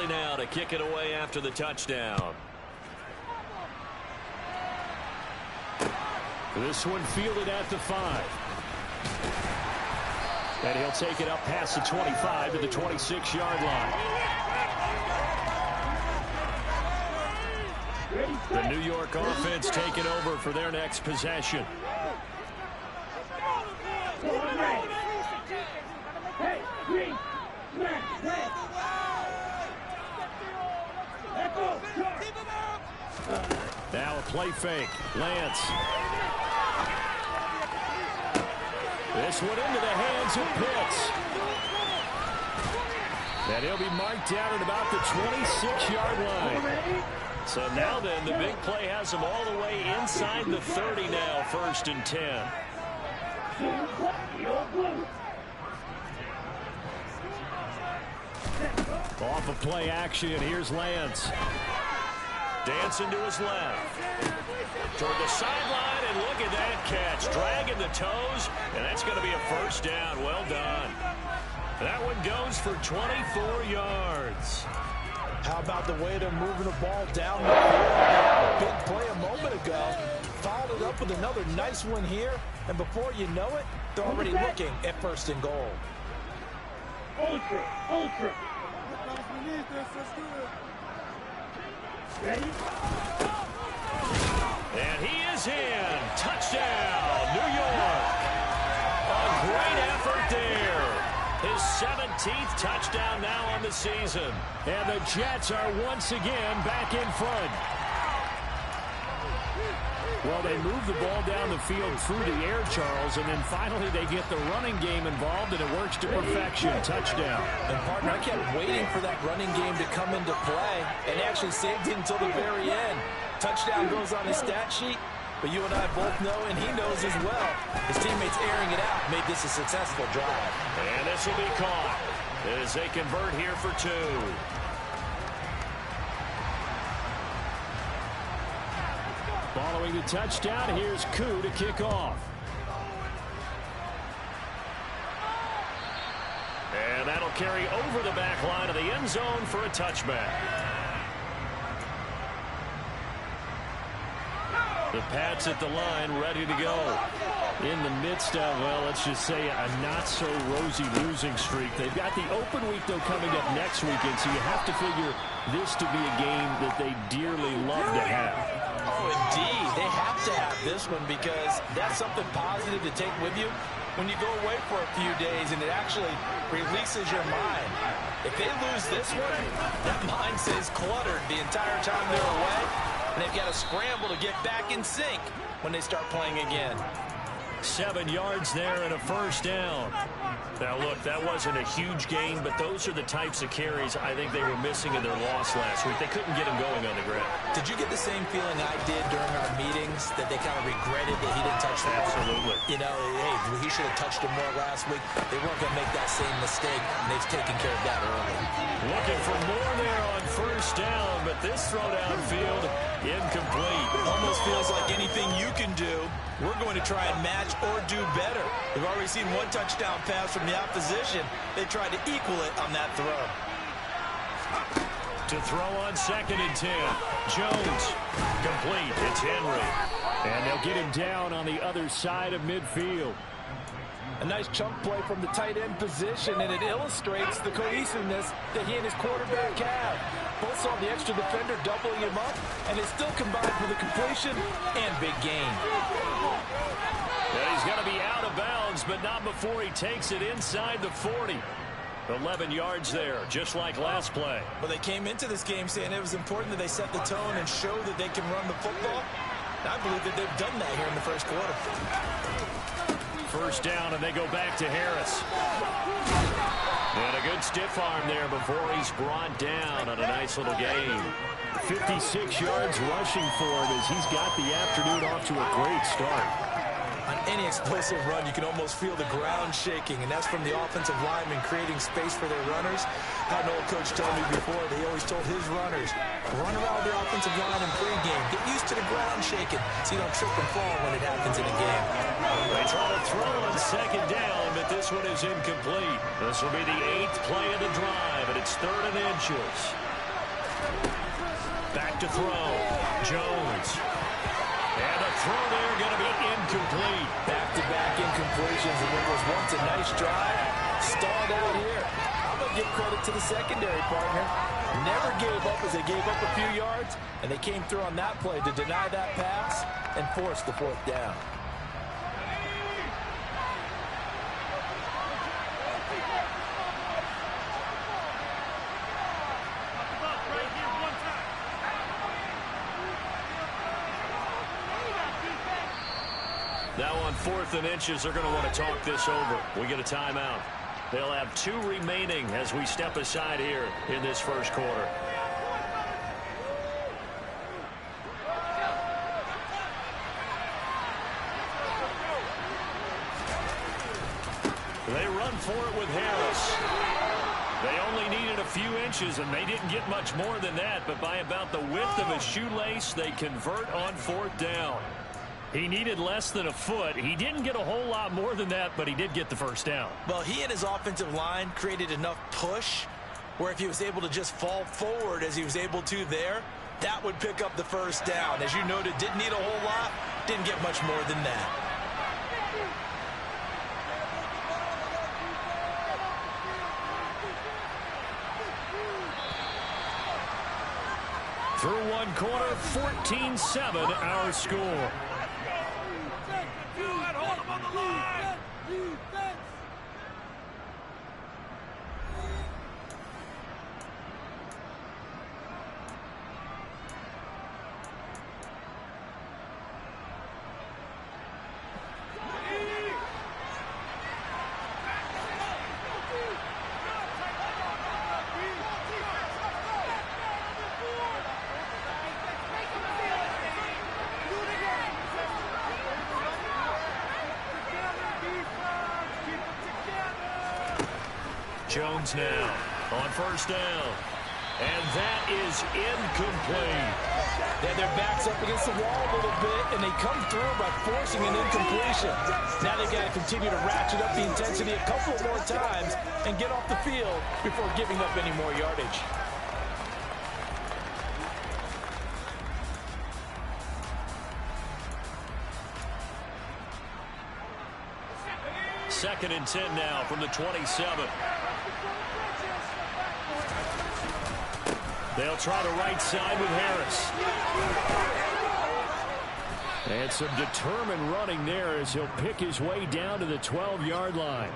Riley now to kick it away after the touchdown. This one fielded at the 5. And he'll take it up past the 25 to the 26-yard line. The New York offense taking over for their next possession. Now a play fake. Lance. This one into the hands of Pitts. And he'll be marked down at about the 26-yard line. So now then, the big play has him all the way inside the 30 now, 1st and 10. Off of play action, here's Lance. Dancing to his left. Toward the sideline, and look at that catch. Dragging the toes, and that's going to be a 1st down. Well done. That one goes for 24 yards. How about the way they're moving the ball down the field? Big play a moment ago. Followed it up with another nice one here, and before you know it, they're already looking at 1st and goal. Ultra. Ready? And he is in. Touchdown, New York. A great effort there. His 17th touchdown now on the season. And the Jets are once again back in front. Well, they move the ball down the field through the air, Charles, and then finally they get the running game involved, and it works to perfection. Touchdown. And, partner, I kept waiting for that running game to come into play, and actually saved it until the very end. Touchdown goes on his stat sheet, but you and I both know, and he knows as well, his teammates airing it out made this a successful drive. And this will be caught as they convert here for 2. Following the touchdown, here's Koo to kick off. And that'll carry over the back line of the end zone for a touchback. The Pats at the line, ready to go. In the midst of, well, let's just say a not-so-rosy losing streak. They've got the open week, though, coming up next weekend, so you have to figure this to be a game that they dearly love to have. Oh, indeed. They have to have this one because that's something positive to take with you when you go away for a few days, and it actually releases your mind. If they lose this one, that mind stays cluttered the entire time they're away, and they've got to scramble to get back in sync when they start playing again. 7 yards there and a 1st down. Now, look, that wasn't a huge gain, but those are the types of carries I think they were missing in their loss last week. They couldn't get him going on the ground. Did you get the same feeling I did during our meetings, that they kind of regretted that he didn't touch the ball? Absolutely. You know, hey, he should have touched him more last week. They weren't going to make that same mistake, and they've taken care of that early. Looking for more there on 1st down, but this throw downfield, incomplete. Almost feels like anything you can do, we're going to try and match or do better. We've already seen one touchdown pass from the opposition. They tried to equal it on that throw. To throw on 2nd and 10. Jones. Complete. It's Henry. And they'll get him down on the other side of midfield. A nice chunk play from the tight end position, and it illustrates the cohesiveness that he and his quarterback have. Both saw the extra defender doubling him up, and it still combined for the completion and big gain. Yeah, he's going to be out of bounds, but not before he takes it inside the 40. 11 yards there, just like last play. Well, they came into this game saying it was important that they set the tone and show that they can run the football. I believe that they've done that here in the 1st quarter. 1st down, and they go back to Harris. And a good stiff arm there before he's brought down on a nice little gain. 56 yards rushing for him as he's got the afternoon off to a great start. On any explosive run, you can almost feel the ground shaking, and that's from the offensive lineman creating space for their runners. How an old coach told me before, they always told his runners, run around the offensive line in pregame. Get used to the ground shaking so you don't trip and fall when it happens in a game. They try to throw on 2nd down, but this one is incomplete. This will be the 8th play of the drive, and it's 3rd and inches. Back to throw. Jones. And a throw there going to be incomplete. Back-to-back incompletions, and what was once a nice drive stalled out here. I'm going to give credit to the secondary partner. Never gave up as they gave up a few yards, and they came through on that play to deny that pass and force the fourth down. Now on 4th and inches, they're going to want to talk this over. We get a timeout. They'll have 2 remaining as we step aside here in this first quarter. They run for it with Harris. They only needed a few inches, and they didn't get much more than that, but by about the width of a shoelace, they convert on 4th down. He needed less than a foot. He didn't get a whole lot more than that, but he did get the first down. Well, he and his offensive line created enough push where if he was able to just fall forward as he was able to there, that would pick up the first down. As you noted, didn't need a whole lot, didn't get much more than that. Through one quarter, 14-7 our score. Jones now on first down. And that is incomplete. Yeah, their back's up against the wall a little bit, and they come through by forcing an incompletion. Now they've got to continue to ratchet up the intensity a couple more times and get off the field before giving up any more yardage. Second and 10 now from the 27. They'll try the right side with Harris. And some determined running there as he'll pick his way down to the 12-yard line.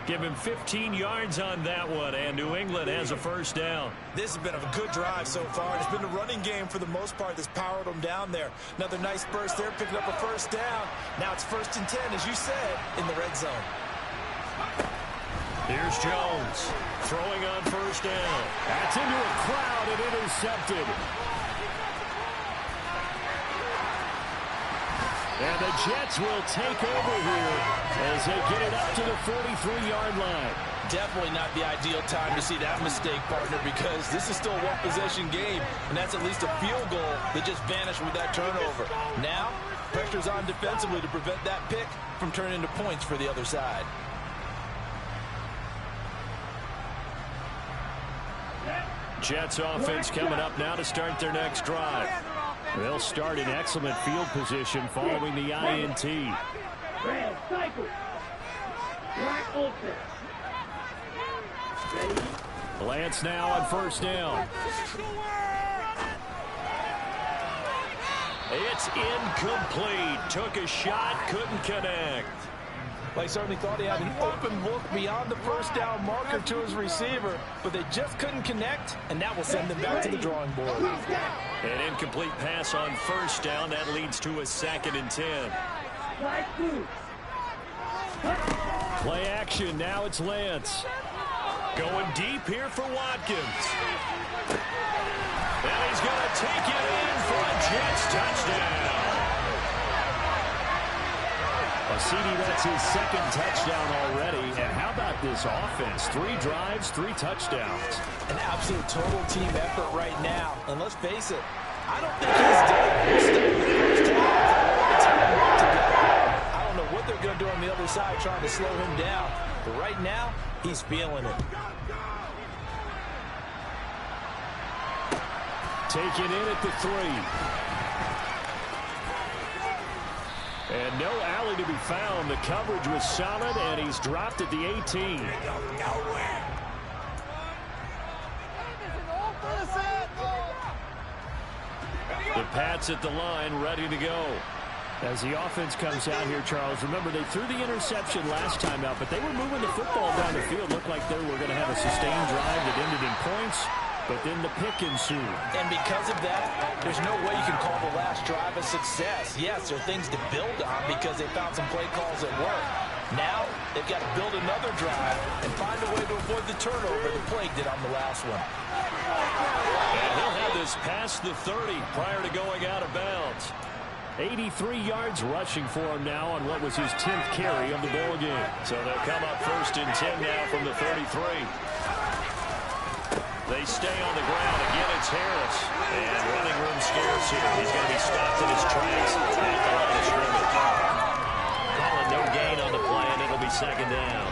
Give him 15 yards on that one, and New England has a first down. This has been a good drive so far. It's been the running game for the most part that's powered them down there. Another nice burst there, picking up a first down. Now it's 1st and 10, as you said, in the red zone. Here's Jones throwing on first down. That's into a crowd and intercepted. And the Jets will take over here as they get it up to the 43-yard line. Definitely not the ideal time to see that mistake, partner, because this is still a one-possession game, and that's at least a field goal that just vanished with that turnover. Now, pressure's on defensively to prevent that pick from turning into points for the other side. Jets offense coming up now to start their next drive. They'll start in excellent field position following the INT. Lance now on first down. It's incomplete. Took a shot, couldn't connect. They certainly thought he had an open look beyond the first down marker to his receiver, but they just couldn't connect, and that will send them back to the drawing board. An incomplete pass on first down. That leads to a 2nd and 10. Play action. Now it's Lance. Going deep here for Watkins. And he's going to take it in for a Jets touchdown. CD, that's his 2nd touchdown already. And how about this offense? 3 drives, 3 touchdowns. An absolute total team effort right now. And let's face it, I don't think he's done. I don't know what they're going to do on the other side trying to slow him down. But right now, he's feeling it. Taken in at the 3. And no alley to be found. The coverage was solid, and he's dropped at the 18. The Pats at the line, ready to go. As the offense comes out here, Charles, remember they threw the interception last time out, but they were moving the football down the field. Looked like they were going to have a sustained drive that ended in points, but then the pick ensued. And because of that, there's no way you can call the last drive a success. Yes, there are things to build on because they found some play calls that work. Now, they've got to build another drive and find a way to avoid the turnover the play did on the last one. And he'll have this past the 30 prior to going out of bounds. 83 yards rushing for him now on what was his 10th carry of the ball game. So they'll come up 1st and 10 now from the 33. They stay on the ground. Again, it's Harris. And running room scarce here. He's going to be stopped in his tracks at the line of scrimmage. Calling no gain on the play, and it'll be 2nd down.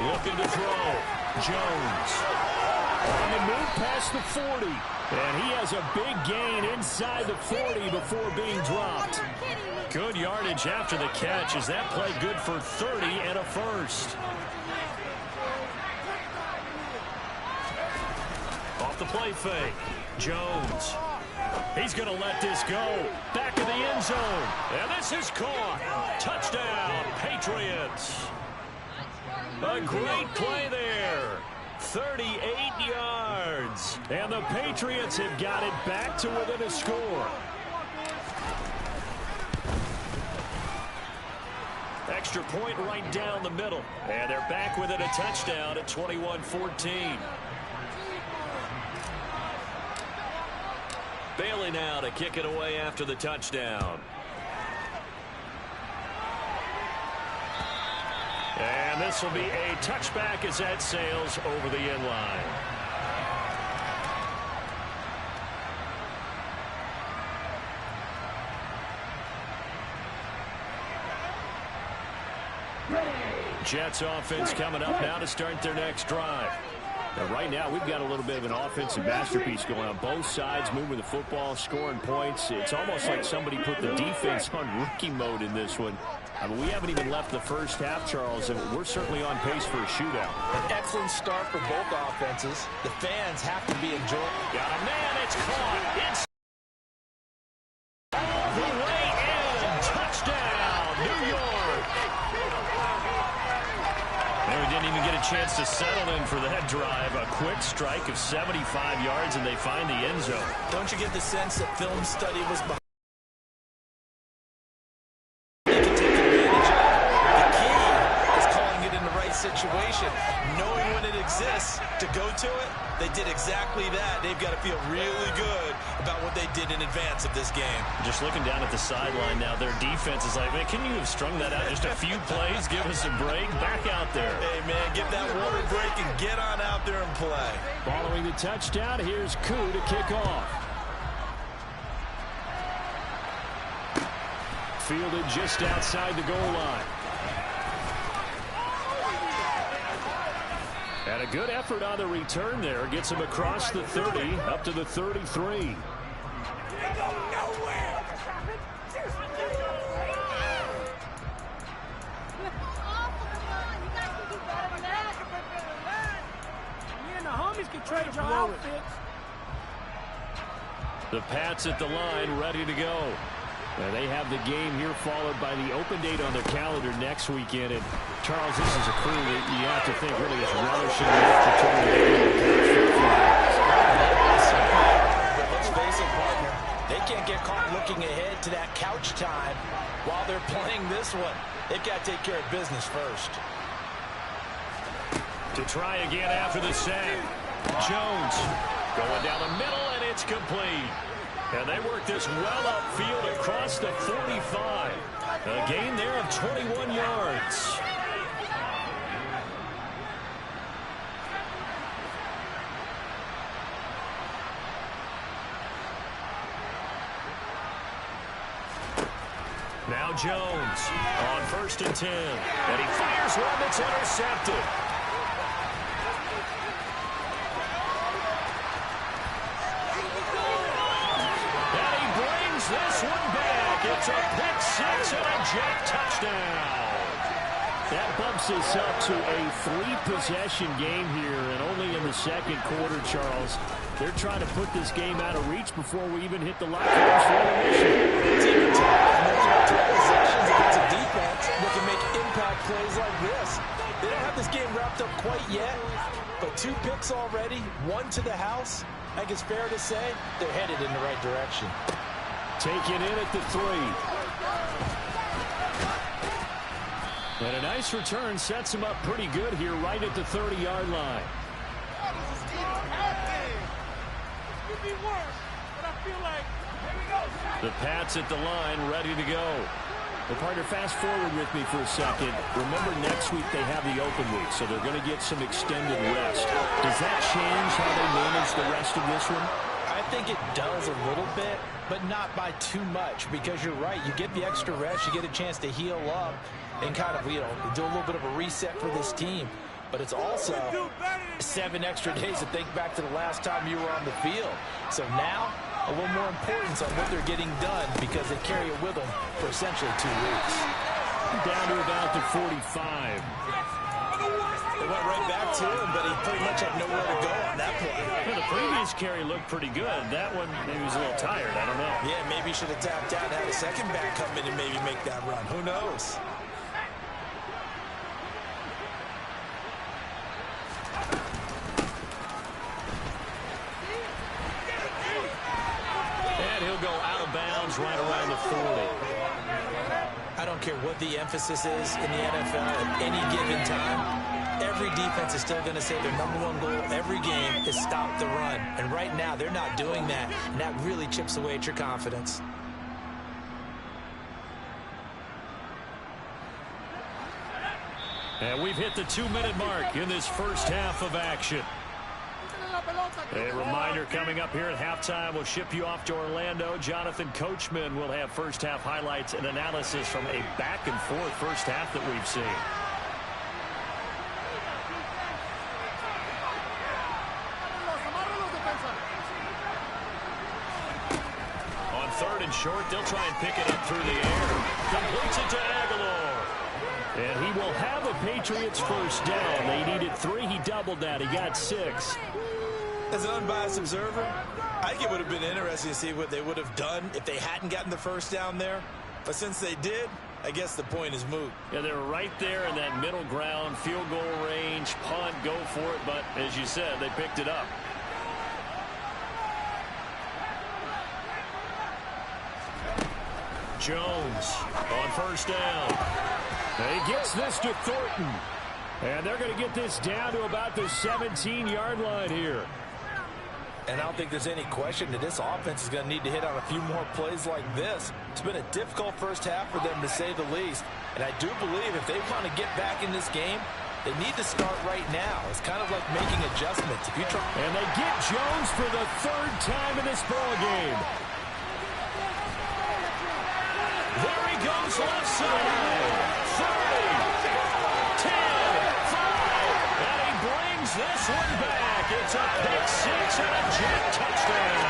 Looking to throw. Jones. On the move past the 40. And he has a big gain inside the 40 before being dropped. Good yardage after the catch. Is that play good for 30 and a first? Off the play fake. Jones. He's going to let this go. Back of the end zone. And this is caught. Touchdown, Patriots. A great play there. 38 yards. And the Patriots have got it back to within a score. Extra point right down the middle. And they're back within a touchdown at 21-14. Bailey now to kick it away after the touchdown. And this will be a touchback as that sails over the end line. Jets offense coming up now to start their next drive. Now, right now, we've got a little bit of an offensive masterpiece going on. Both sides moving the football, scoring points. It's almost like somebody put the defense on rookie mode in this one. I mean, we haven't even left the first half, Charles, and we're certainly on pace for a shootout. An excellent start for both offenses. The fans have to be enjoying. Got a man, it's caught. It's all the way in. Touchdown, New York. And we didn't even get a chance to settle in for that drive. A quick strike of 75 yards, and they find the end zone. Don't you get the sense that film study was behind? Situation, knowing when it exists to go to it, they did exactly that. They've got to feel really good about what they did in advance of this game. Just looking down at the sideline now, their defense is like, man, can you have strung that out just a few plays? Give us a break. Back out there. Hey, man, get that water break and get on out there and play. Following the touchdown, here's Koo to kick off. Fielded just outside the goal line. And a good effort on the return there. Gets him across the 30, up to the 33. The Pats at the line, ready to go. And they have the game here followed by the open date on their calendar next weekend. And Charles, this is a crew that you have to think really is relishing the opportunity to win the couch for a few days. But let's face it, partner, they can't get caught looking ahead to that couch time while they're playing this one. They've got to take care of business first. To try again after the sack. Jones going down the middle, and it's complete. And they work this well upfield across the 45. A gain there of 21 yards. Now Jones on 1st and 10. And he fires one that's intercepted. And he brings this one back. It's a pick six and a jet touchdown. That bumps us up to a 3-possession game here, and only in the second quarter, Charles. They're trying to put this game out of reach before we even hit the locker rooms for intermission. It's even tough. 2 possessions against a defense that can make impact plays like this. They don't have this game wrapped up quite yet, but 2 picks already, 1 to the house. I think it's fair to say they're headed in the right direction. Taken in at the 3. And a nice return sets him up pretty good here right at the 30-yard line. The Pats at the line, ready to go. Well, partner, fast forward with me for a second. Remember, next week they have the open week, so they're going to get some extended rest. Does that change how they manage the rest of this one? I think it does a little bit, but not by too much, because you're right. You get the extra rest, you get a chance to heal up and kind of, you know, do a little bit of a reset for this team. But it's also 7 extra days to think back to the last time you were on the field. So now, a little more importance on what they're getting done because they carry it with them for essentially 2 weeks. Down to about the 45. They went right back to him, but he pretty much had nowhere to go on that play. Well, the previous carry looked pretty good. That one, maybe he was a little tired. I don't know. Yeah, maybe he should have tapped out and had a second back come in and maybe make that run. Who knows? And he'll go out of bounds right around the 40. I don't care what the emphasis is in the NFL at any given time. Every defense is still going to say their #1 goal every game is stop the run. And right now, they're not doing that. And that really chips away at your confidence. And we've hit the 2-minute mark in this first half of action. A reminder coming up here at halftime, we'll ship you off to Orlando. Jonathan Coachman will have first half highlights and analysis from a back-and-forth first half that we've seen. On 3rd and short, they'll try and pick it up through the air. Completes it to Aguilar. And he will have a Patriots first down. They needed 3. He doubled that. He got 6. As an unbiased observer, I think it would have been interesting to see what they would have done if they hadn't gotten the first down there. But since they did, I guess the point is moot. Yeah, they're right there in that middle ground, field goal range, punt, go for it. But as you said, they picked it up. Jones on first down. And he gets this to Thornton. And they're going to get this down to about the 17-yard line here. And I don't think there's any question that this offense is going to need to hit on a few more plays like this. It's been a difficult first half for them, to say the least. And I do believe if they want to get back in this game, they need to start right now. It's kind of like making adjustments. If you try and they get Jones for the 3rd time in this ball game. There he goes left side. 30, 10, 5. And he brings this one back. It's a pick 6 and a jet touchdown.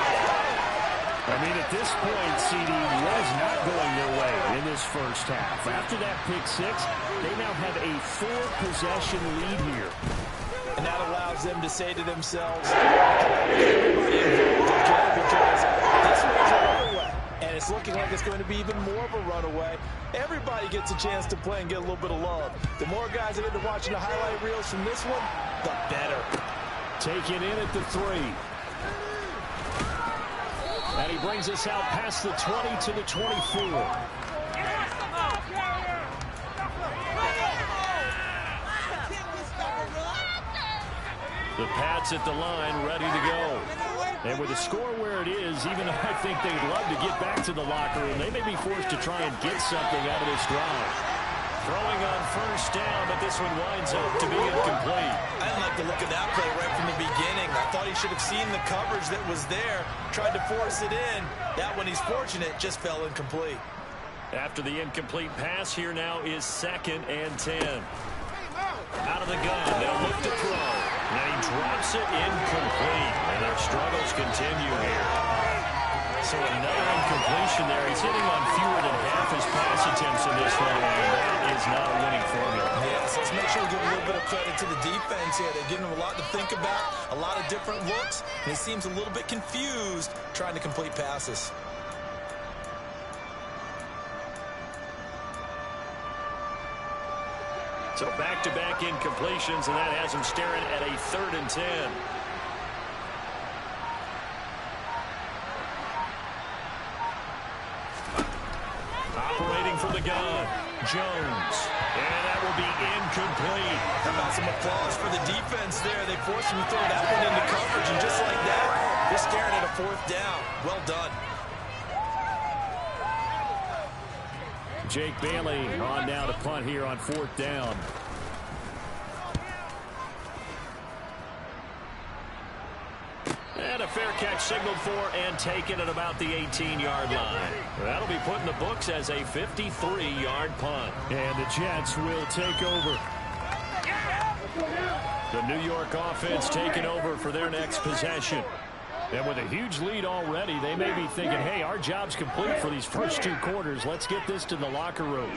I mean, at this point, CD was not going their way in this first half. After that pick 6, they now have a 4-possession lead here. And that allows them to say to themselves, everybody involved, okay, because this one's a runaway. And it's looking like it's going to be even more of a runaway. Everybody gets a chance to play and get a little bit of love. The more guys that end up watching the highlight reels from this one, the better. Taken in at the 3. And he brings us out past the 20 to the 24. The Pats at the line, ready to go. And with the score where it is, even though I think they'd love to get back to the locker room, they may be forced to try and get something out of this drive. Throwing on first down, but this one winds up to be incomplete. I didn't like the look of that play right from the beginning. I thought he should have seen the coverage that was there, tried to force it in. That one, he's fortunate, just fell incomplete. After the incomplete pass, here now is 2nd and 10. Out of the gun, they'll look to throw. Now he drops it incomplete, and their struggles continue here. So another incompletion there. He's hitting on fewer than half his pass attempts in this one, and that is not a winning formula. Yes, let's make sure we give a little bit of credit to the defense here. They're giving him a lot to think about, a lot of different looks, and he seems a little bit confused trying to complete passes. So back-to-back incompletions, and that has him staring at a 3rd and 10. Operating from the gun, Jones. And that will be incomplete. How about some applause for the defense there? They forced him to throw that one into coverage, and just like that, they're staring at a 4th down. Well done. Jake Bailey on now to punt here on 4th down. And a fair catch signaled for and taken at about the 18-yard line. That'll be put in the books as a 53-yard punt. And the Jets will take over. The New York offense taking over for their next possession. And with a huge lead already, they may be thinking, hey, our job's complete for these first 2 quarters. Let's get this to the locker room.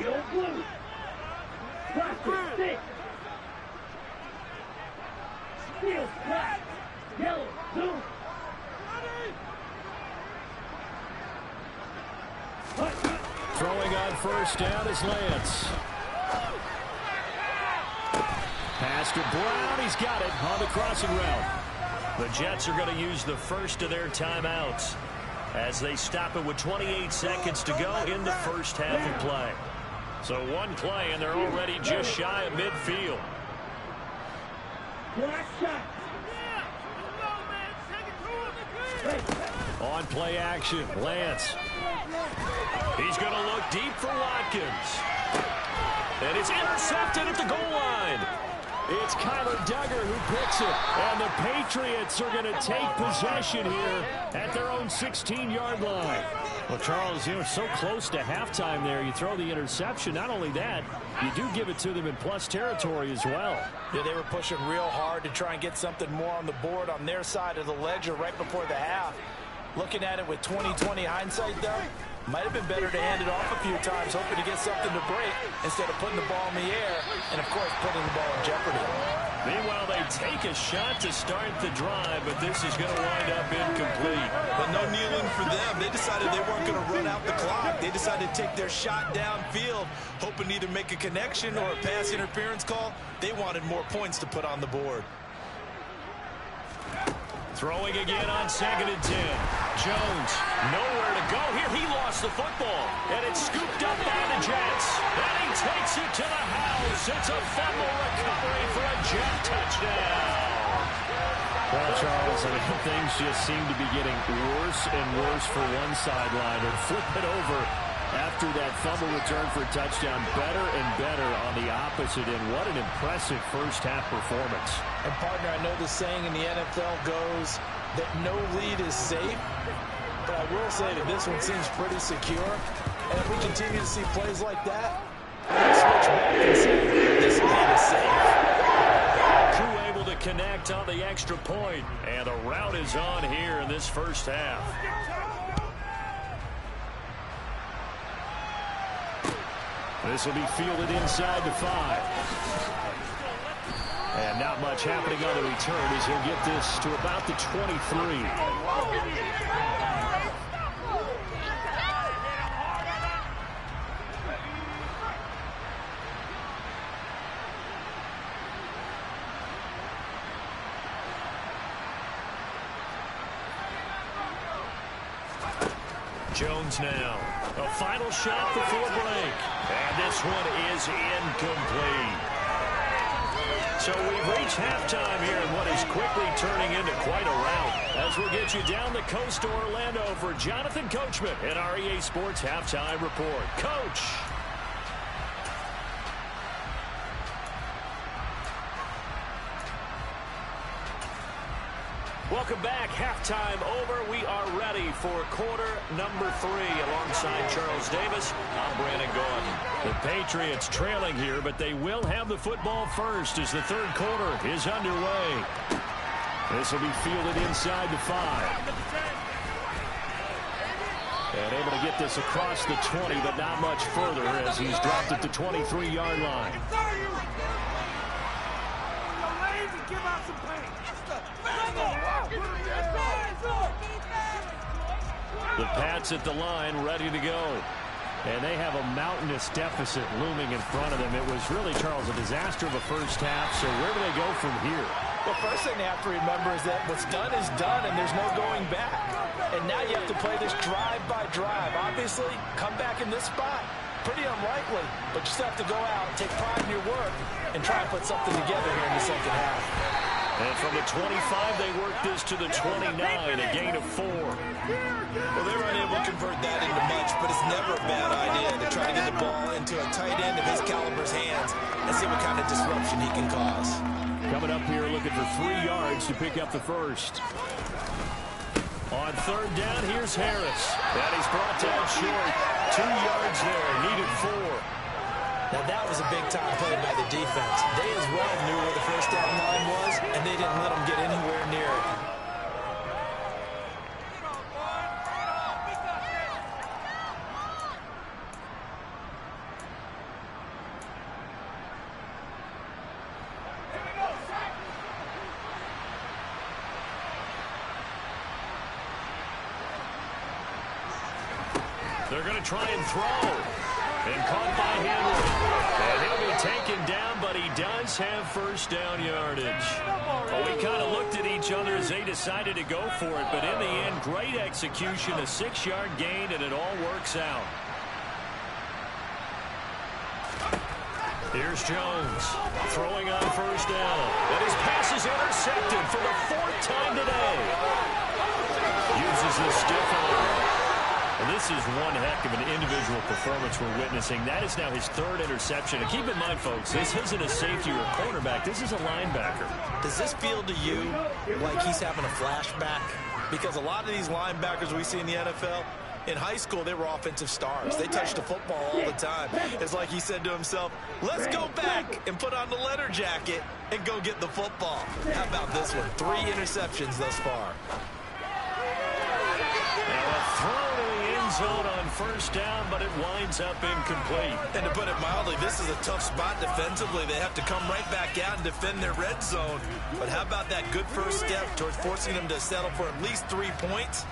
Throwing on 1st down is Lance. Pass to Brown. He's got it on the crossing route. The Jets are going to use the first of their timeouts as they stop it with 28 seconds to go in the first half of play. So 1 play, and they're already just shy of midfield. On play action, Lance. He's going to look deep for Watkins. And it's intercepted at the goal line. It's Kyler Duggar who picks it, and the Patriots are going to take possession here at their own 16-yard line. Well, Charles, you know, so close to halftime there. You throw the interception. Not only that, you do give it to them in plus territory as well. Yeah, they were pushing real hard to try and get something more on the board on their side of the ledger right before the half. Looking at it with 20/20 hindsight, though, might have been better to hand it off a few times, hoping to get something to break instead of putting the ball in the air and, of course, putting the ball in jeopardy. Meanwhile, they take a shot to start the drive, but this is going to wind up incomplete. But no kneeling for them. They decided they weren't going to run out the clock. They decided to take their shot downfield, hoping to either make a connection or a pass interference call. They wanted more points to put on the board. Throwing again on 2nd and 10. Jones, nowhere to go here. He lost the football, and it's scooped up by the Jets. And he takes it to the house. It's a fumble recovery for a Jet touchdown. Well, Charles, I mean, things just seem to be getting worse and worse for one sideline. And flip it over after that fumble return for a touchdown. Better and better on the opposite end. What an impressive first-half performance. And, partner, I know the saying in the NFL goes that no lead is safe, but I will say that this one seems pretty secure. And if we continue to see plays like that, we'll switch back and say this lead is safe. Crew able to connect on the extra point, and the route is on here in this first half. This will be fielded inside the 5. And not much happening on the return as he'll get this to about the 23. Jones now. A final shot before break. And this one is incomplete. So we've reached halftime here in what is quickly turning into quite a rout. As we'll get you down the coast to Orlando for Jonathan Coachman at our EA Sports Halftime Report. Coach. Welcome back. Halftime over. We are ready for quarter number 3. Alongside Charles Davis, I'm Brandon Gordon. The Patriots trailing here, but they will have the football first as the third quarter is underway. This will be fielded inside the 5. And able to get this across the 20, but not much further as he's dropped at the 23-yard line. The Pats at the line, ready to go. And they have a mountainous deficit looming in front of them. It was really, Charles, a disaster of a first half. So where do they go from here? Well, first thing they have to remember is that what's done is done, and there's no going back. And now you have to play this drive by drive. Obviously, come back in this spot. Pretty unlikely, but you still have to go out, take pride in your work, and try and put something together here in the second half. And from the 25, they work this to the 29, a gain of 4. Well, they were unable to convert that into much, but it's never a bad idea to try to get the ball into a tight end of his caliber's hands and see what kind of disruption he can cause. Coming up here looking for 3 yards to pick up the first. On third down, here's Harris. And he's brought down short. 2 yards there, needed 4. Now that was a big-time play by the defense. They as well knew where the first down line was, and they didn't let them get anywhere near it. They're going to try and throw. And caught by Henry. And he'll be taken down, but he does have first down yardage. Well, we kind of looked at each other as they decided to go for it, but in the end, great execution, a 6-yard gain, and it all works out. Here's Jones throwing on first down. And his pass is intercepted for the 4th time today. Uses the stiff arm. And this is one heck of an individual performance we're witnessing. That is now his 3rd interception. And keep in mind, folks, this isn't a safety or a cornerback. This is a linebacker. Does this feel to you like he's having a flashback? Because a lot of these linebackers we see in the NFL, in high school, they were offensive stars. They touched the football all the time. It's like he said to himself, let's go back and put on the leather jacket and go get the football. How about this one? 3 interceptions thus far. Now a throw to the end zone on first down, but it winds up incomplete. And to put it mildly, this is a tough spot defensively. They have to come right back out and defend their red zone. But how about that good first step towards forcing them to settle for at least 3 points?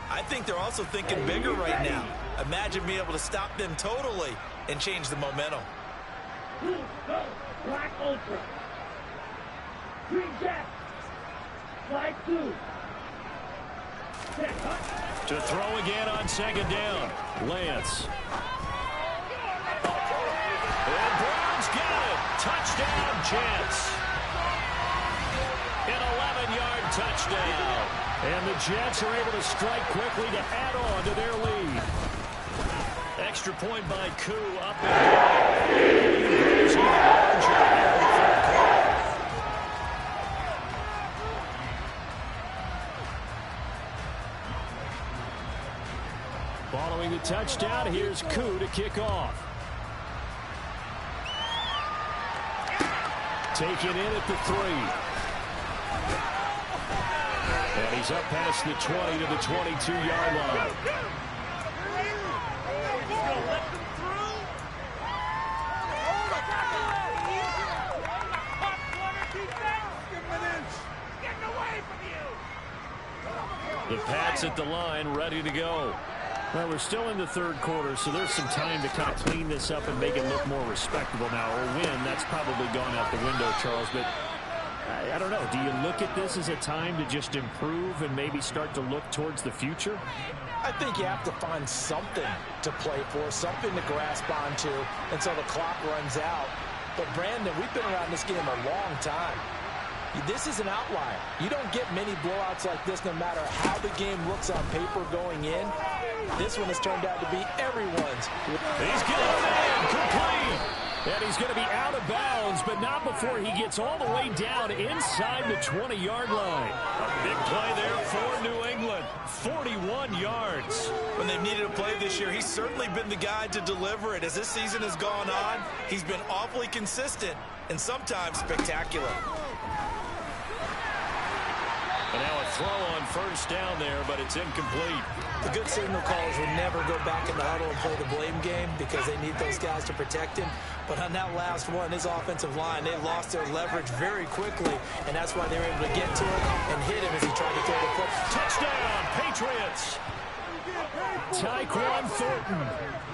I think they're also thinking bigger right now. Imagine being able to stop them totally and change the momentum. Black Ultra. Green Jack. Flag 2. To throw again on second down. Lance. And Browns get it. Touchdown, Jets. An 11-yard touchdown. And the Jets are able to strike quickly to add on to their lead. Extra point by Koo up and grows even larger here in the third quarter. Following the touchdown, here's Koo to kick off. Taken in at the 3. And he's up past the 20 to the 22-yard line. The Pats at the line, ready to go. Well, we're still in the third quarter, so there's some time to kind of clean this up and make it look more respectable now. Or win, that's probably gone out the window, Charles. But I don't know. Do you look at this as a time to just improve and maybe start to look towards the future? I think you have to find something to play for, something to grasp onto until the clock runs out. But, Brandon, we've been around this game a long time. This is an outlier. You don't get many blowouts like this no matter how the game looks on paper going in. This one has turned out to be everyone's. He's got it in, complete. And he's going to be out of bounds, but not before he gets all the way down inside the 20-yard line. A big play there for New England. 41 yards. When they've needed a play this year, he's certainly been the guy to deliver it. As this season has gone on, he's been awfully consistent and sometimes spectacular. And now a throw on first down there, but it's incomplete. The good signal callers would never go back in the huddle and play the blame game because they need those guys to protect him. But on that last one, his offensive line, they lost their leverage very quickly, and that's why they were able to get to him and hit him as he tried to throw the foot. Touchdown, Patriots! Tyquan Thornton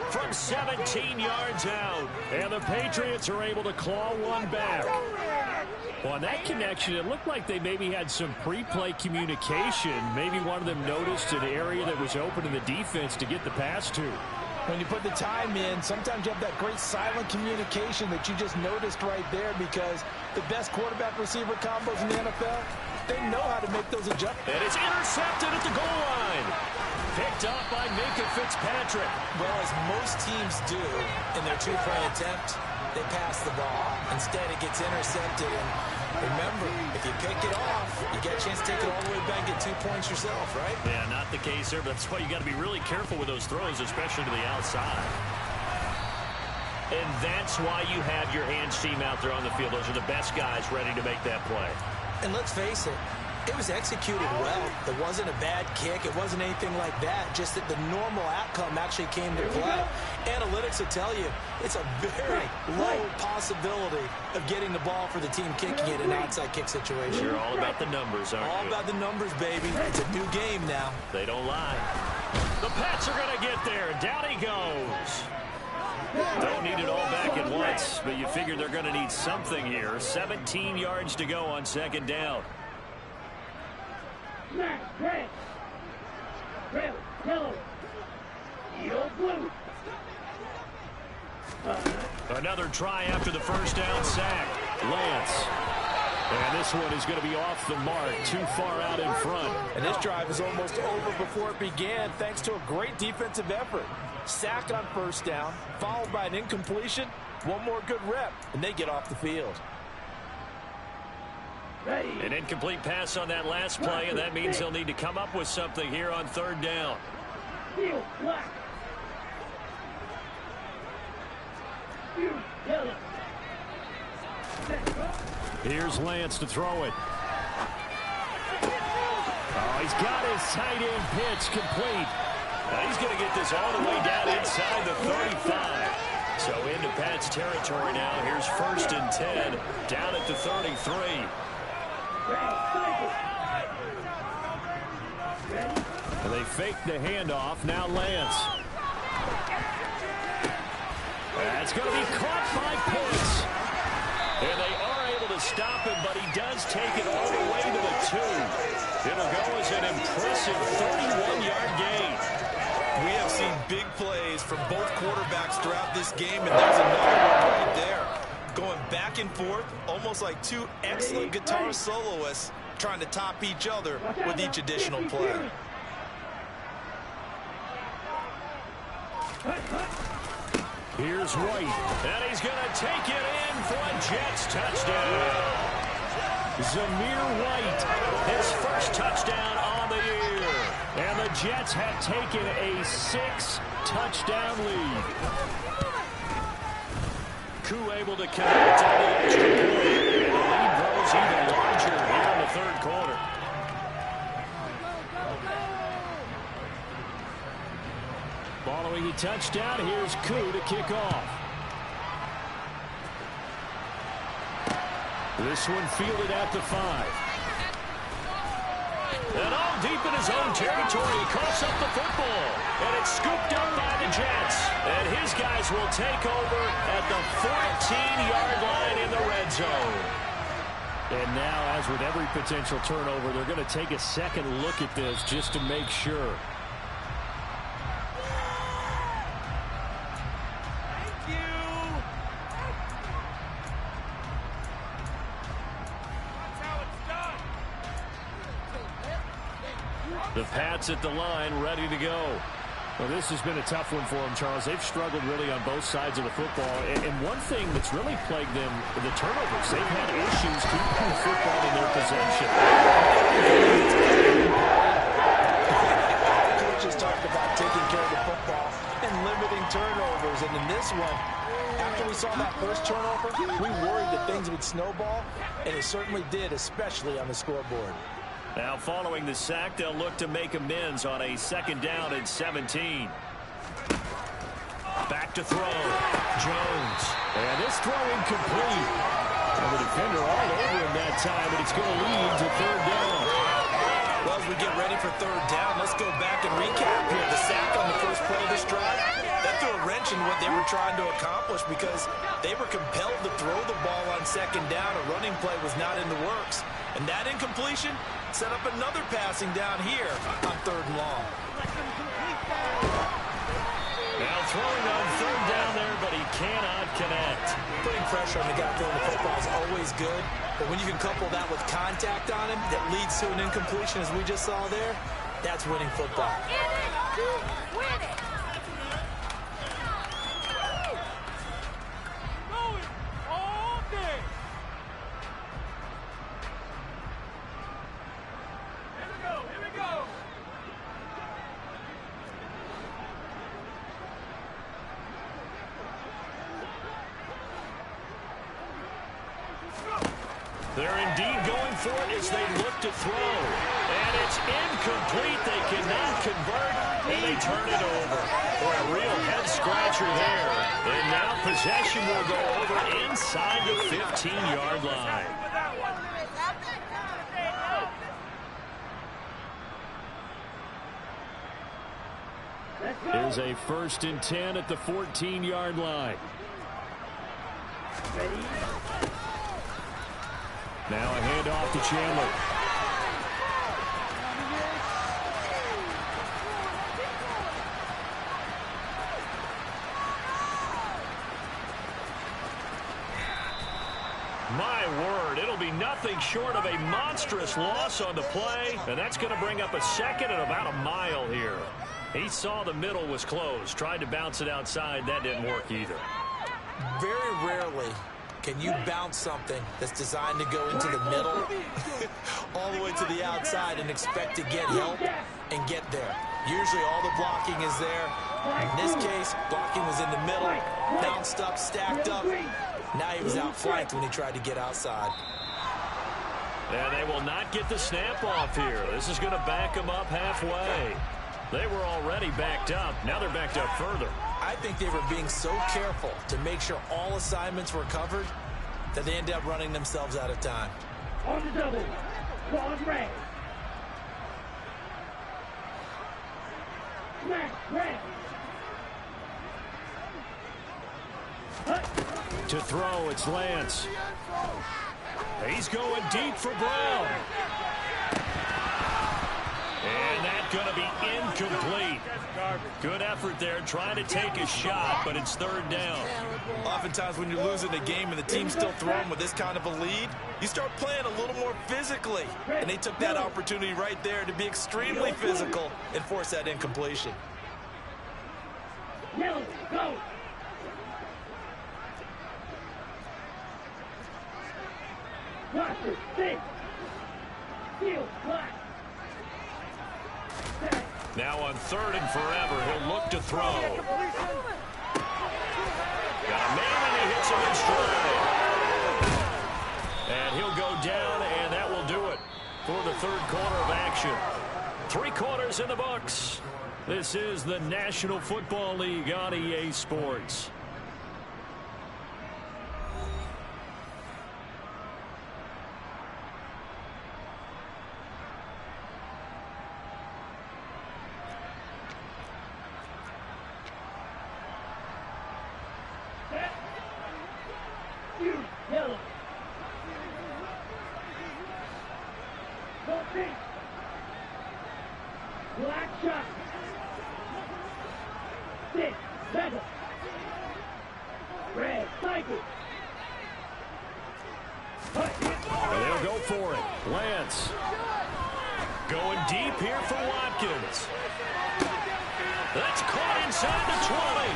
from 17 yards out. And the Patriots are able to claw one back. Well, on that connection, it looked like they maybe had some pre-play communication. Maybe one of them noticed an area that was open in the defense to get the pass to. When you put the time in, sometimes you have that great silent communication that you just noticed right there because the best quarterback-receiver combos in the NFL, they know how to make those adjustments. And it's intercepted at the goal line. Picked up by Minkah Fitzpatrick. Well, as most teams do in their two-point attempt, they pass the ball. Instead, it gets intercepted. And remember, if you pick it off, you get a chance to take it all the way back and get 2 points yourself, right? Yeah, not the case there, but that's why you got to be really careful with those throws, especially to the outside. And that's why you have your hands team out there on the field. Those are the best guys ready to make that play. And let's face it, it was executed well. It wasn't a bad kick. It wasn't anything like that. Just that the normal outcome actually came to play. Analytics will tell you it's a very low possibility of getting the ball for the team kicking it in an onside kick situation. You're all about the numbers, aren't you? All about the numbers, baby. It's a new game now. They don't lie. The Pats are going to get there. Down he goes. Don't need it all back at once, but you figure they're going to need something here. 17 yards to go on second down. Smash, red, yellow, blue. Another try after the first down sack. Lance. And this one is going to be off the mark, too far out in front. And this drive is almost over before it began thanks to a great defensive effort. Sack on first down, followed by an incompletion. One more good rep, and they get off the field. An incomplete pass on that last play, and that means they'll need to come up with something here on third down. Field black. Field yellow. Here's Lance to throw it. Oh, he's got his tight end pitch complete. Now he's going to get this all the way down inside the 35. So into Pat's territory now. Here's 1st and 10 down at the 33. And they fake the handoff. Now Lance. That's going to be caught by Pitts. And they are able to stop him, but he does take it all the way to the 2. It'll go as an impressive 31-yard gain. We have seen big plays from both quarterbacks throughout this game, and there's another one right there. Going back and forth, almost like two excellent guitar soloists trying to top each other with each additional play. Here's White, and he's going to take it in for a Jets touchdown. Zamir White, his first touchdown on the year. And the Jets have taken a 6-touchdown lead. Koo able to connect on the extra point. And the lead grows even larger here in the third quarter. Following the touchdown, here's Koo to kick off. This one fielded at the 5. And all deep in his own territory, he coughs up the football. And it's scooped up by the Jets. And his guys will take over at the 14-yard line in the red zone. And now, as with every potential turnover, they're going to take a second look at this just to make sure. The Pats at the line, ready to go. Well, this has been a tough one for them, Charles. They've struggled really on both sides of the football. And one thing that's really plagued them, the turnovers. They've had issues keeping the football in their possession. Coaches talk about taking care of the football and limiting turnovers. And in this one, after we saw that first turnover, we worried that things would snowball, and it certainly did, especially on the scoreboard. Now, following the sack, they'll look to make amends on a 2nd down and 17. Back to throw. Jones. And this throw incomplete. And the defender all over him that time, but it's going to lead to 3rd down. Well, as we get ready for 3rd down, let's go back and recap here. The sack on the first play of this drive, that threw a wrench in what they were trying to accomplish because they were compelled to throw the ball on 2nd down. A running play was not in the works. And that incompletion set up another passing down here on 3rd and long. Now throwing on 3rd down there, but he cannot connect. Putting pressure on the guy throwing the football is always good, but when you can couple that with contact on him that leads to an incompletion, as we just saw there, that's winning football. Win it! They're indeed going for it as they look to throw. And it's incomplete. They cannot convert, and they turn it over. Boy, a real head-scratcher there. And now possession will go over inside the 15-yard line. Here's a 1st and 10 at the 14-yard line. Now a handoff to Chandler. My word, it'll be nothing short of a monstrous loss on the play, and that's going to bring up a 2nd and about a mile here. He saw the middle was closed, tried to bounce it outside. That didn't work either. Very rarely can you bounce something that's designed to go into the middle all the way to the outside and expect to get help and get there. Usually all the blocking is there. In this case, blocking was in the middle, bounced up, stacked up. Now he was outflanked when he tried to get outside. And they will not get the snap off here. This is going to back them up halfway. They were already backed up. Now they're backed up further. I think they were being so careful to make sure all assignments were covered that they ended up running themselves out of time. On the double. Cross right. Smash right. To throw, it's Lance. He's going deep for Brown. And that's going to be incomplete. Good effort there, trying to take a shot, but it's 3rd down. Oftentimes when you're losing a game and the team's still throwing with this kind of a lead, you start playing a little more physically. And they took that opportunity right there to be extremely physical and force that incompletion. Yellow, go. Roster, 6. Field, black. Now on 3rd and forever, he'll look to throw. Got a man and he hits him in stride. And he'll go down, and that will do it for the 3rd quarter of action. 3 quarters in the books. This is the National Football League on EA Sports. Yellow. Go pink. Black shot. 6, 7. Red cycle. And they'll go for it. Lance going deep here for Watkins. That's caught inside the 20.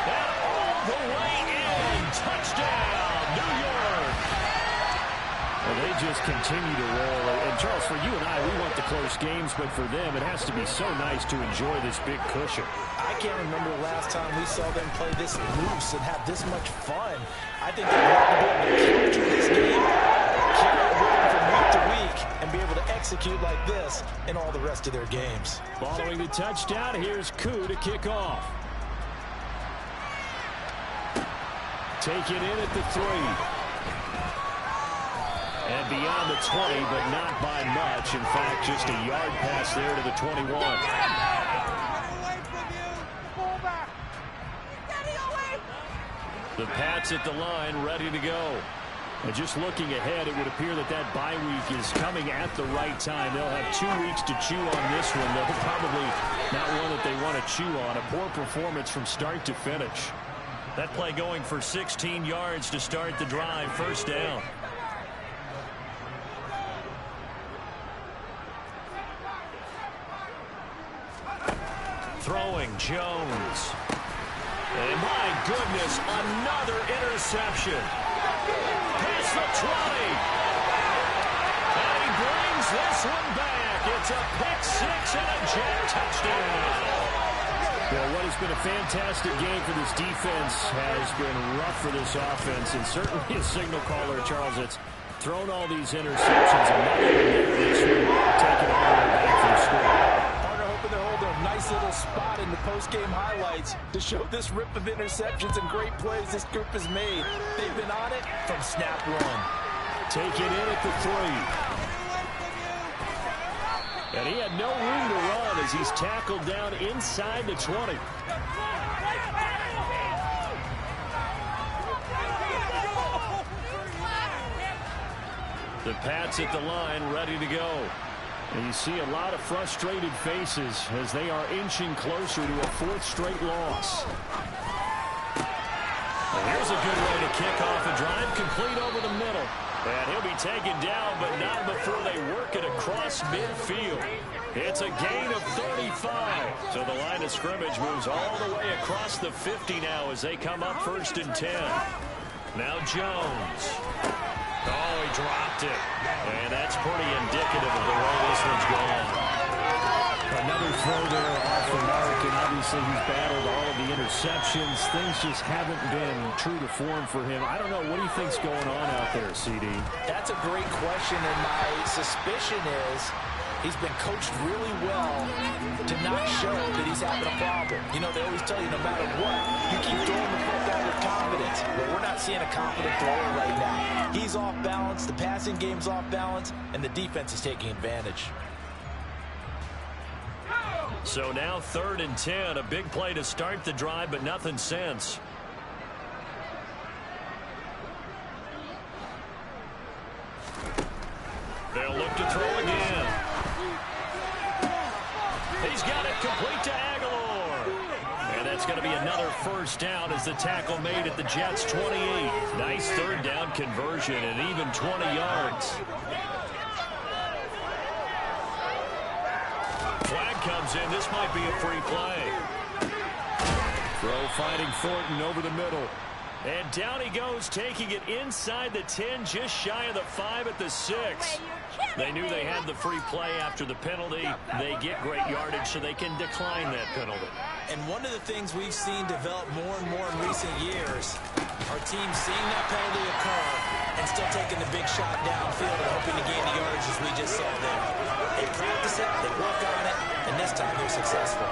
And all the way in. Touchdown, New York. Well, they just continue to roll. And, Charles, for you and I, we want the close games, but for them, it has to be so nice to enjoy this big cushion. I can't remember the last time we saw them play this loose and have this much fun. I think they're going to be able to capture this game, carry it with them from week to week, and be able to execute like this in all the rest of their games. Following the touchdown, here's Koo to kick off. Take it in at the 3. And beyond the 20, but not by much. In fact, just a yard pass there to the 21. The Pats at the line, ready to go. And just looking ahead, it would appear that that bye week is coming at the right time. They'll have 2 weeks to chew on this one. They'll probably not one that they want to chew on. A poor performance from start to finish. That play going for 16 yards to start the drive. First down. Throwing Jones. And my goodness, another interception. Past the 20. And he brings this one back. It's a pick 6 and a jet touchdown. Well, what has been a fantastic game for this defense has been rough for this offense, and certainly a signal caller, Charles, it's thrown all these interceptions and this one taken all the way back for the score. Hoping they're holding a nice little spot in the post-game highlights to show this rip of interceptions and great plays this group has made. They've been on it from snap 1. Take it in at the 3. And he had no room to run as he's tackled down inside the 20. The Pats at the line, ready to go. And you see a lot of frustrated faces as they are inching closer to a 4th straight loss. Well, here's a good way to kick off a drive, complete over the middle. And he'll be taken down, but not before they work it across midfield. It's a gain of 35. So the line of scrimmage moves all the way across the 50 now as they come up 1st and 10. Now Jones. Oh, he dropped it. And that's pretty indicative of the way this one's gone. Another throw there off the mark, and obviously he's battled all of the interceptions. Things just haven't been true to form for him. I don't know. What do you think's going on out there, CD? That's a great question, and my suspicion is he's been coached really well to not show that he's having a problem. You know, they always tell you no matter what, you keep throwing the football with confidence. Well, we're not seeing a confident thrower right now. He's off balance, the passing game's off balance, and the defense is taking advantage. So now 3rd and 10, a big play to start the drive, but nothing since. They'll look to throw again. He's got it complete to Aguilar. And that's going to be another first down as the tackle made at the Jets' 28. Nice 3rd down conversion and even 20 yards. Flag comes in. This might be a free play. Throw finding Thornton over the middle. And down he goes, taking it inside the 10, just shy of the 5 at the 6. They knew they had the free play after the penalty. They get great yardage, so they can decline that penalty. And one of the things we've seen develop more and more in recent years, our team seeing that penalty occur and still taking the big shot downfield and hoping to gain the yardage as we just saw there. They practice it, they work on it, and this time they're successful.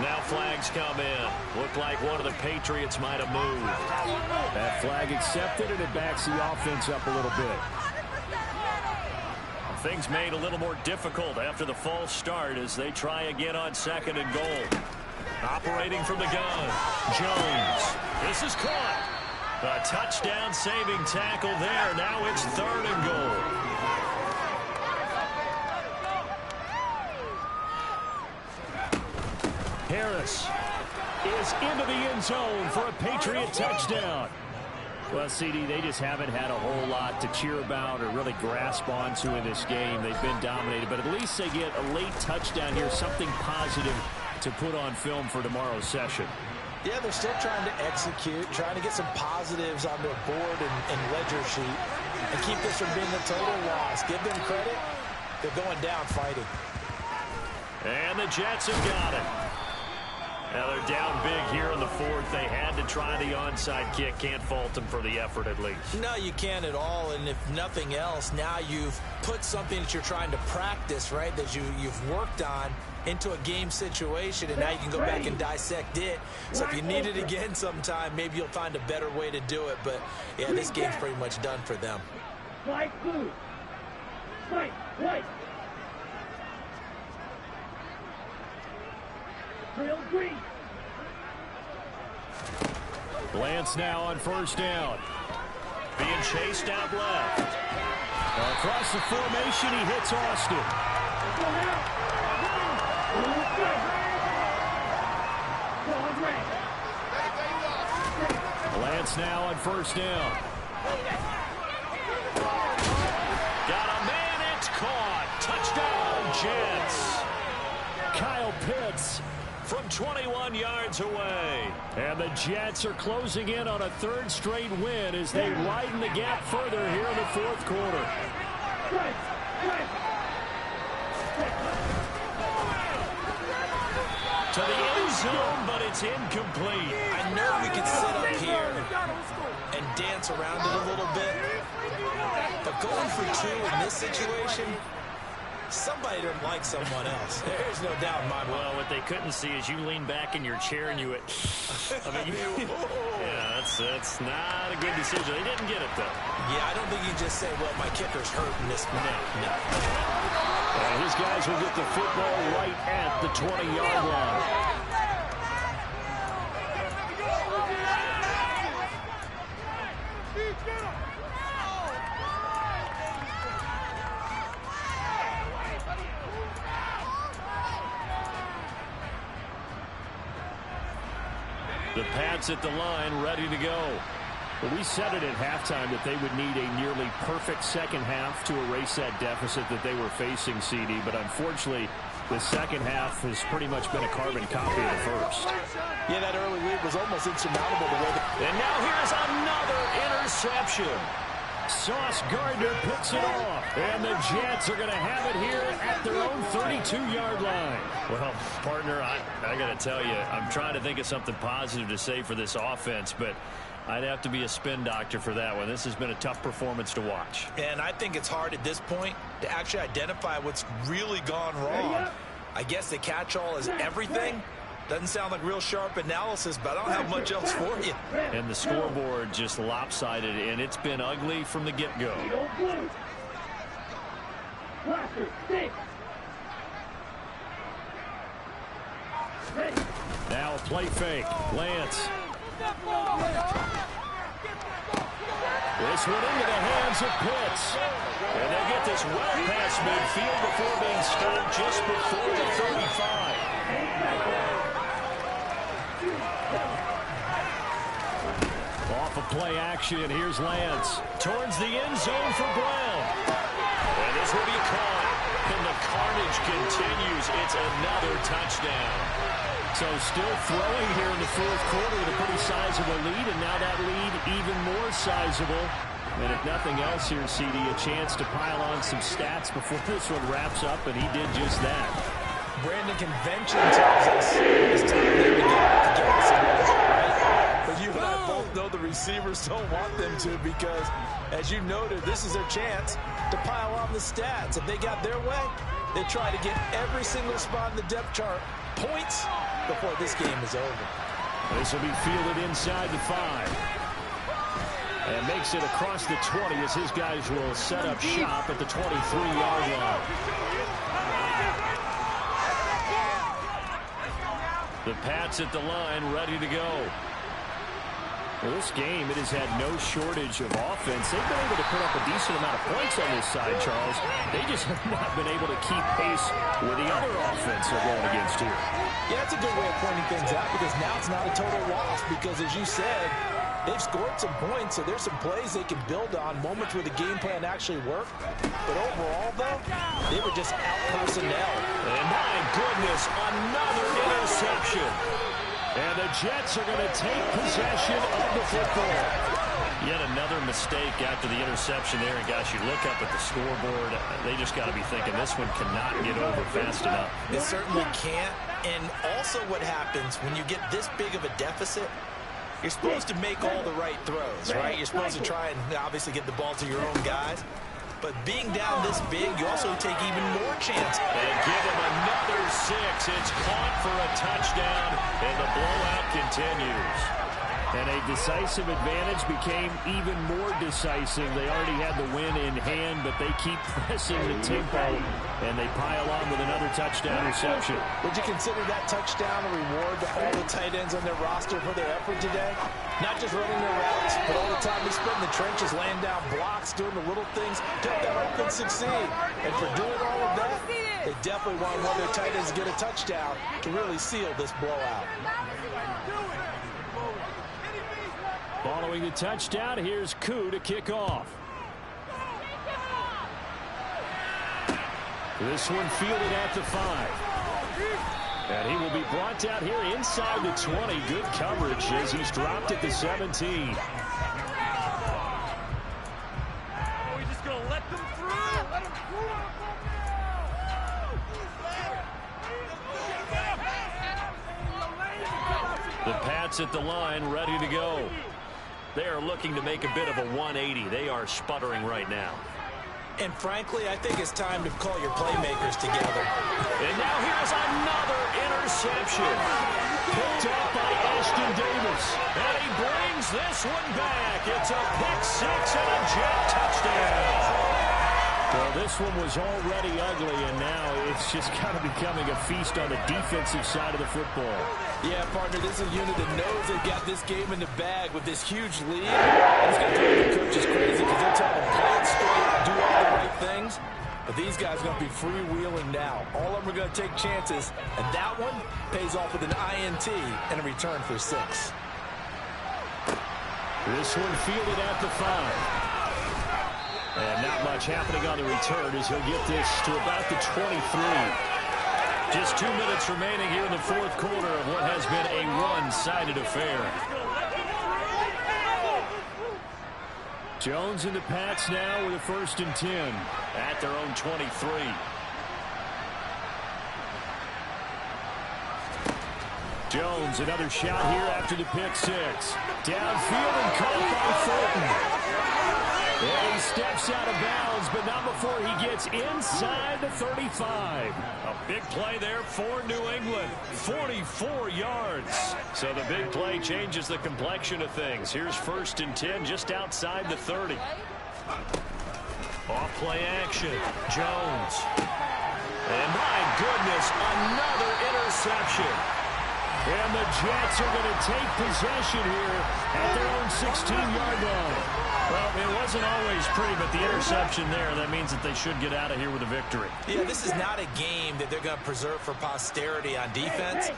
Now flags come in. Looked like one of the Patriots might have moved. That flag accepted, and it backs the offense up a little bit. Things made a little more difficult after the false start as they try again on 2nd and goal. Operating from the gun, Jones. This is caught. A touchdown saving tackle there. Now it's 3rd and goal. Harris is into the end zone for a Patriot touchdown. Well, CD, they just haven't had a whole lot to cheer about or really grasp onto in this game. They've been dominated, but at least they get a late touchdown here, something positive to put on film for tomorrow's session. Yeah, they're still trying to execute, trying to get some positives on their board and ledger sheet and keep this from being a total loss. Give them credit. They're going down fighting. And the Jets have got it. Now they're down big here in the fourth. They had to try the onside kick. Can't fault them for the effort at least. No, you can't at all. And if nothing else, now you've put something that you're trying to practice, right, that you've worked on into a game situation, and now you can go back and dissect it. So if you need it again sometime, maybe you'll find a better way to do it. But, yeah, this game's pretty much done for them. Fight blue. Fight white. Drill green. Lance now on first down. Being chased out left. Across the formation, he hits Austin. Lance now on first down. Got a man, it's caught. Touchdown, Jets. Kyle Pitts from 21 yards away. And the Jets are closing in on a third straight win as they widen the gap further here in the fourth quarter. To the end zone, but it's incomplete. I know we could sit up here and dance around it a little bit, but going for two in this situation, somebody doesn't like someone else. There's no doubt in my mind. Well, what they couldn't see is you lean back in your chair and you went, I mean, yeah, that's not a good decision. They didn't get it, though. Yeah, I don't think you just say, well, my kicker's hurting this minute. No. And his guys will get the football right at the 20-yard line. The Pats at the line, ready to go. Well, we said it at halftime that they would need a nearly perfect second half to erase that deficit that they were facing, CD. But unfortunately, the second half has pretty much been a carbon copy of the first. Yeah, that early lead was almost insurmountable. And now here's another interception. Sauce Gardner picks it off. And the Jets are going to have it here at their own 32-yard line. Well, partner, I got to tell you, I'm trying to think of something positive to say for this offense, but I'd have to be a spin doctor for that one. This has been a tough performance to watch. And I think it's hard at this point to actually identify what's really gone wrong. I guess the catch-all is everything. Doesn't sound like real sharp analysis, but I don't have much else for you. And the scoreboard just lopsided, and it's been ugly from the get-go. Now a play fake. Lance. This one into the hands of Pitts. And they'll get this well past midfield before being stopped just before the 35. Off of play action, here's Lance. Towards the end zone for Brown. And this will be caught. And the carnage continues. It's another touchdown. So still throwing here in the fourth quarter with a pretty sizable lead, and now that lead even more sizable. And if nothing else here, CD, a chance to pile on some stats before this one wraps up, and he did just that. Brandon, convention tells us it's time to get some right? But you and I both know the receivers don't want them to because, as you noted, this is their chance to pile on the stats. If they got their way, they try to get every single spot in the depth chart points before this game is over. This will be fielded inside the 5. And makes it across the 20 as his guys will set up shop at the 23-yard line. The Pats at the line, ready to go. Well, this game, it has had no shortage of offense. They've been able to put up a decent amount of points on this side, Charles. They just have not been able to keep pace with the other offense they're going against here. Yeah, that's a good way of pointing things out because now it's not a total loss because, as you said, they've scored some points, so there's some plays they can build on, moments where the game plan actually worked. But overall, though, they were just out-personnel. And my goodness, another interception. And the Jets are going to take possession of the football. Yet another mistake after the interception there. And, gosh, you look up at the scoreboard, they just got to be thinking this one cannot get over fast enough. It certainly can't. And also what happens when you get this big of a deficit, you're supposed to make all the right throws, right? You're supposed to try and obviously get the ball to your own guys. But being down this big, you also take even more chance. And give him another 6. It's caught for a touchdown, and the blowout continues. And a decisive advantage became even more decisive. They already had the win in hand, but they keep pressing the tempo, and they pile on with another touchdown reception. Would you consider that touchdown a reward to all the tight ends on their roster for their effort today? Not just running their routes, but all the time they spent in the trenches, laying down blocks, doing the little things to help that offense succeed. And for doing all of that, they definitely want one of their tight ends to get a touchdown to really seal this blowout. Following the touchdown, here's Koo to kick off. This one fielded at the 5. And he will be brought out here inside the 20. Good coverage as he's dropped at the 17. We're just going to let them through. Let them through. The Pats at the line, ready to go. They are looking to make a bit of a 180. They are sputtering right now. And frankly, I think it's time to call your playmakers together. And now here's another interception. Picked up by Ashton Davis. And he brings this one back. It's a pick 6 and a Jet touchdown. Well, this one was already ugly, and now it's just kind of becoming a feast on the defensive side of the football. Yeah, partner, this is a unit that knows they've got this game in the bag with this huge lead. And it's going to drive the coaches crazy because they're telling them play it straight, do all the right things. But these guys are going to be freewheeling now. All of them are going to take chances, and that one pays off with an INT and a return for 6. This one fielded at the 5. And not much happening on the return as he'll get this to about the 23. Just 2 minutes remaining here in the fourth quarter of what has been a one-sided affair. Jones and the Pats now with a 1st and 10 at their own 23. Jones, another shot here after the pick 6. Downfield and caught by Fulton. And he steps out of bounds, but not before he gets inside the 35. A big play there for New England. 44 yards. So the big play changes the complexion of things. Here's 1st and 10 just outside the 30. Off play action. Jones. And my goodness, another interception. And the Jets are going to take possession here at their own 16-yard line. Well, it wasn't always pretty, but the interception there, that means that they should get out of here with a victory. Yeah, this is not a game that they're going to preserve for posterity on defense,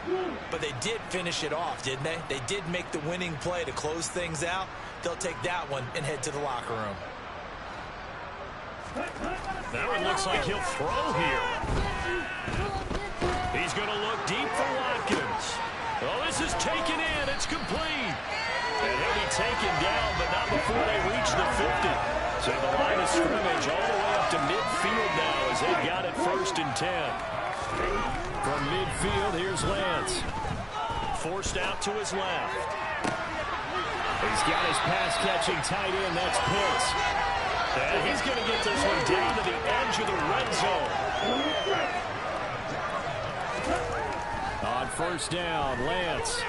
but they did finish it off, didn't they? They did make the winning play to close things out. They'll take that one and head to the locker room. Now it looks like he'll throw here. He's going to look deep for Watkins. Oh, this is taken in. It's complete. And he'll be taken down, but not before they reach the 50. So the line of scrimmage all the way up to midfield now as they've got it 1st and 10. From midfield, here's Lance. Forced out to his left. He's got his pass-catching tight end. That's Pitts. And he's going to get this one down to the edge of the red zone. On 1st down, Lance.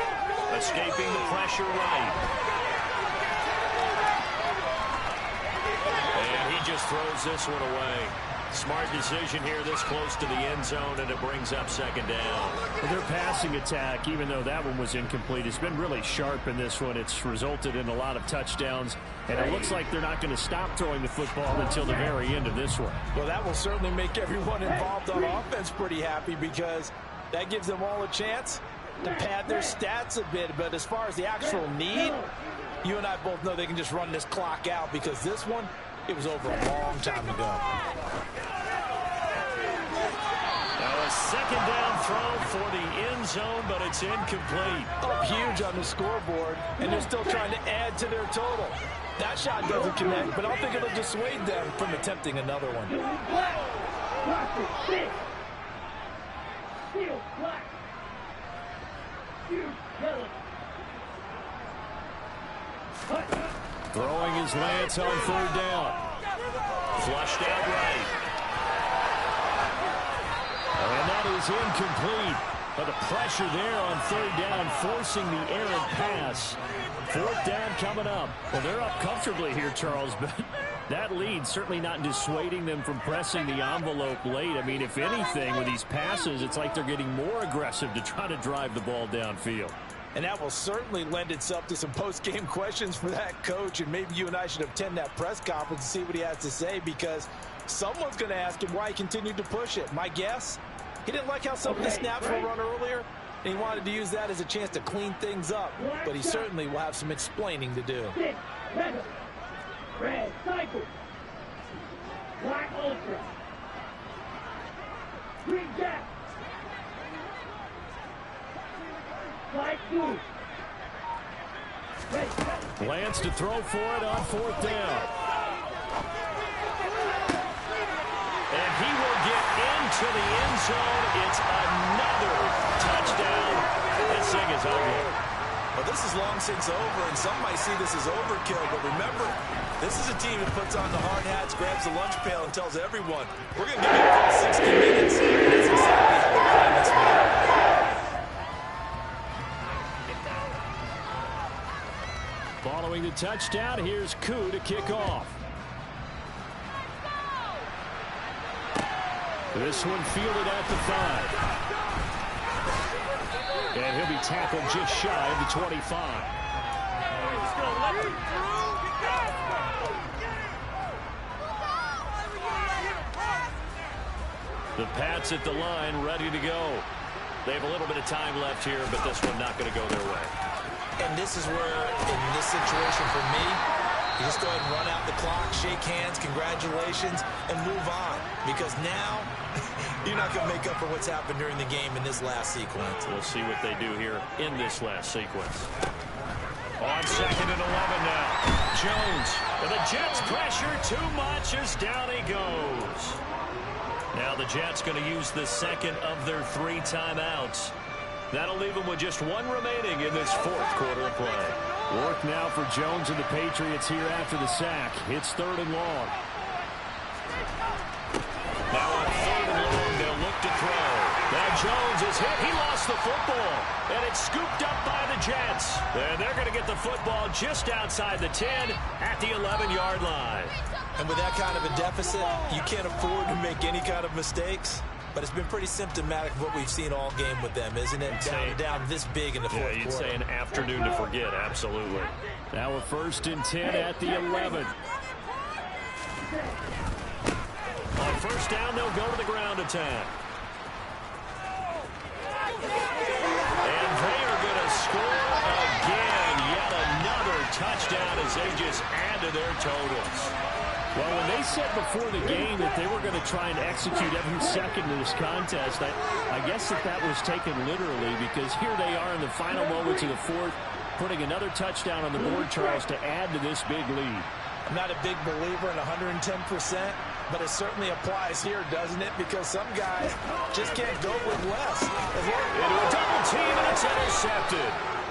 Escaping the pressure right. And he just throws this one away. Smart decision here this close to the end zone, and it brings up 2nd down. Well, their passing attack, even though that one was incomplete, has been really sharp in this one. It's resulted in a lot of touchdowns, and it looks like they're not going to stop throwing the football until the very end of this one. Well, that will certainly make everyone involved on offense pretty happy because That gives them all a chance to pad their stats a bit. But as far as the actual need, you and I both know they can just run this clock out because this one, it was over a long time ago. Now a second down throw for the end zone, but it's incomplete. Up huge on the scoreboard, and they're still trying to add to their total. That shot doesn't connect, but I don't think it'll dissuade them from attempting another one. Throwing his Lance on third down. Flushed out right. And that is incomplete. But the pressure there on third down, forcing the errant pass. Fourth down coming up. Well, they're up comfortably here, Charles, but that lead certainly not dissuading them from pressing the envelope late. I mean, if anything, with these passes, it's like they're getting more aggressive to try to drive the ball downfield. And that will certainly lend itself to some post-game questions for that coach, and maybe you and I should attend that press conference and see what he has to say, because someone's going to ask him why he continued to push it. My guess, he didn't like how some of the snaps were run earlier, and he wanted to use that as a chance to clean things up, but he certainly will have some explaining to do. Red cycle. Black ultra. Green jack. Black blue. Lance to throw for it on fourth down. And he will get into the end zone. It's another touchdown. This thing is over. Well, this is long since over, and some might see this as overkill. But remember, this is a team that puts on the hard hats, grabs the lunch pail, and tells everyone, we're going to give you a full 60 minutes. And that's exactly how the climate's made. Following the touchdown, here's Koo to kick off. This one fielded at the 5. And he'll be tackled just shy of the 25. Just gonna let him through. The Pats at the line, ready to go. They have a little bit of time left here, but this one not going to go their way. And this is where, in this situation for me, you just go ahead and run out the clock, shake hands, congratulations, and move on. Because now, you're not going to make up for what's happened during the game in this last sequence. We'll see what they do here in this last sequence. On second and 11 now. Jones. And the Jets pressure too much as down he goes. Now the Jets going to use the second of their 3 timeouts. That'll leave them with just 1 remaining in this fourth quarter of play. Work now for Jones and the Patriots here after the sack. It's third and long. Now on third and long, they'll look to throw. Now Jones is hit. He lost the football. And it's scooped up by the Jets. And they're going to get the football just outside the 10 at the 11-yard line. And with that kind of a deficit, you can't afford to make any kind of mistakes. But it's been pretty symptomatic of what we've seen all game with them, isn't it? Down this big in the fourth quarter. Yeah, you'd say an afternoon to forget, absolutely. Now a first and 10 at the 11. On first down, they'll go to the ground attack. And they are going to score again. Yet another touchdown as they just add to their totals. Well, when they said before the game that they were going to try and execute every second of this contest, I guess that was taken literally, because here they are in the final moments of the fourth, putting another touchdown on the board, Charles, to add to this big lead. I'm not a big believer in 110%, but it certainly applies here, doesn't it? Because some guys just can't go with less. Into a double team, and it's intercepted.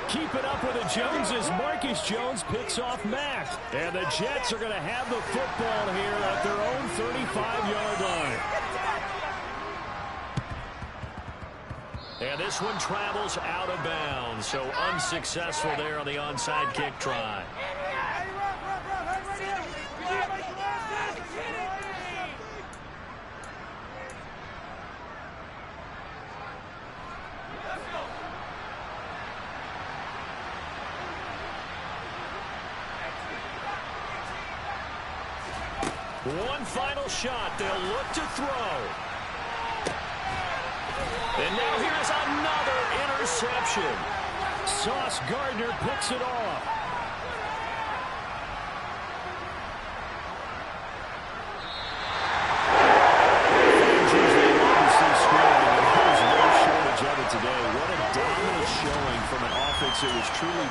Keep it up with the Joneses. Marcus Jones picks off Mack. And the Jets are going to have the football here at their own 35-yard line. And this one travels out of bounds. So unsuccessful there on the onside kick try. One final shot. They'll look to throw. And now here's Interception. Sauce Gardner picks it off. Fans usually love to see scoring, and there's no shortage of it today. What a dominant showing from an offense that was truly...